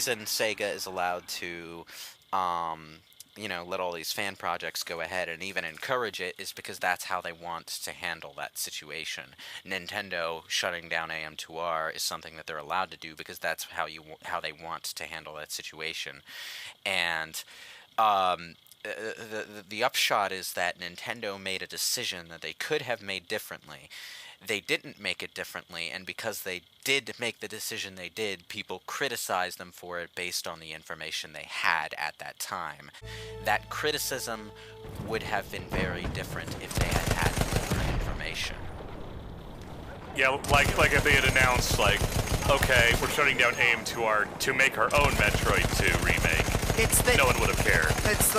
reason Sega is allowed to, let all these fan projects go ahead and even encourage it is because that's how they want to handle that situation. Nintendo shutting down AM2R is something that they're allowed to do because that's how they want to handle that situation. And the upshot is that Nintendo made a decision that they could have made differently. They didn't make it differently, and because they did make the decision they did, people criticized them for it based on the information they had at that time. That criticism would have been very different if they had had more information. Yeah, like if they had announced, like, okay, we're shutting down AM2R to make our own Metroid 2 remake. No one would have cared. It's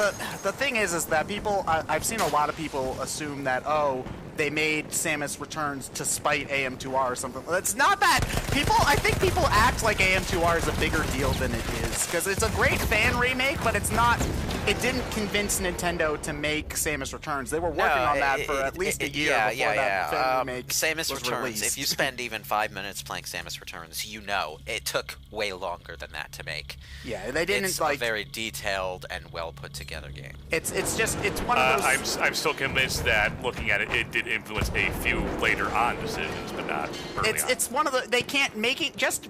the thing is that people, I've seen a lot of people assume that, oh, they made Samus Returns to spite AM2R or something. It's not that. I think people act like AM2R is a bigger deal than it is, because it's a great fan remake, but it's not. It didn't convince Nintendo to make Samus Returns. They were working on that for at least a year before that fan remake Samus was Returns. released. If you spend even 5 minutes playing Samus Returns, it took way longer than that to make. Yeah, they didn't It's a very detailed and well put together game. It's one of those. I'm still convinced that looking at it, it did influence a few later on decisions, but not early on. It's one of the. They can't make it just.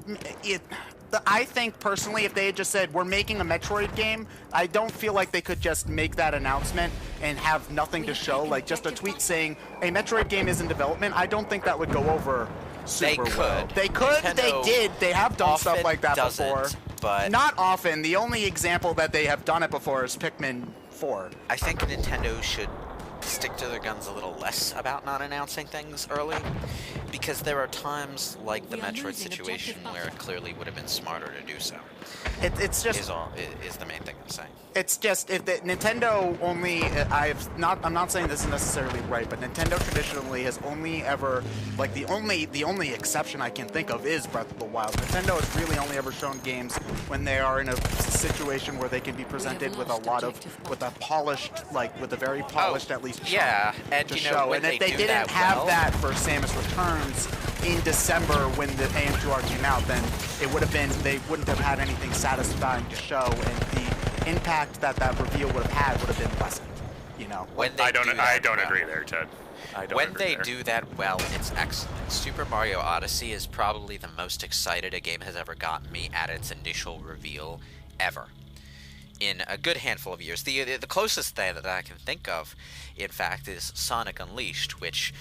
I think personally, if they had just said we're making a Metroid game, I don't feel like they could just make that announcement and have nothing to show, like just a tweet saying a Metroid game is in development. I don't think that would go over super well. They could. Nintendo They did. They have done stuff like that before. But not often. The only example that they have done it before is Pikmin 4. I think Nintendo should stick to their guns a little less about not announcing things early, because there are times like the Metroid situation where it clearly would have been smarter to do so. It's just is the main thing I'm saying. It's just if Nintendo only. I'm not saying this is necessarily right, but Nintendo traditionally has only ever the only exception I can think of is Breath of the Wild. Nintendo has really only ever shown games when they are in a situation where they can be presented with a very polished at least. Yeah, and to show. And if they didn't have that for Samus Returns in December when the AM2R came out, then it would have been they wouldn't have had anything satisfying to show, and the impact that reveal would have had would have been lessened. I don't agree there, Ted. When they do that well, it's excellent. Super Mario Odyssey is probably the most excited a game has ever gotten me at its initial reveal ever. In a good handful of years. The closest thing that I can think of, in fact, is Sonic Unleashed, which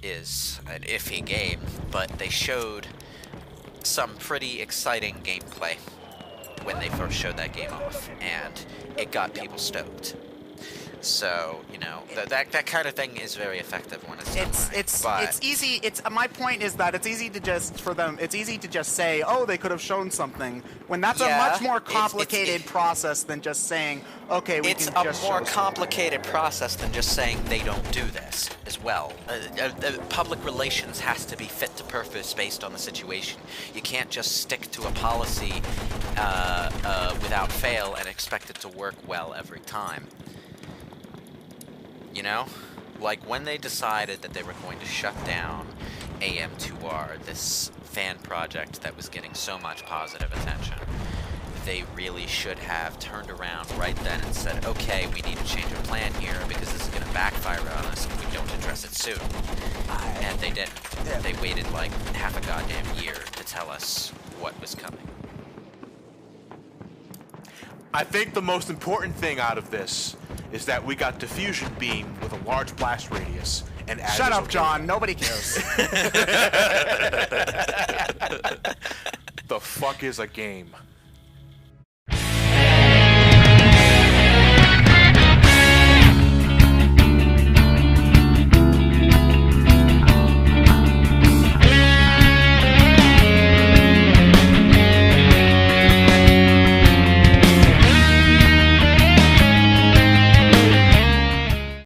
is an iffy game, but they showed some pretty exciting gameplay when they first showed that game off, and it got people stoked. So, that kind of thing is very effective when it's done right. It's easy. My point is that it's easy to just say, oh, they could have shown something, when that's a much more complicated process than just saying, okay, we can just show It's a more complicated process than just saying they don't do this as well. Public relations has to be fit to purpose based on the situation. You can't just stick to a policy without fail and expect it to work well every time. Like when they decided that they were going to shut down AM2R, this fan project that was getting so much positive attention, they really should have turned around right then and said, okay, we need to change our plan here because this is going to backfire on us if we don't address it soon. And they didn't. Yeah. They waited like half a goddamn year to tell us what was coming. I think the most important thing out of this is that we got diffusion beam with a large blast radius. And shut up, John. Nobody cares. The fuck is a game?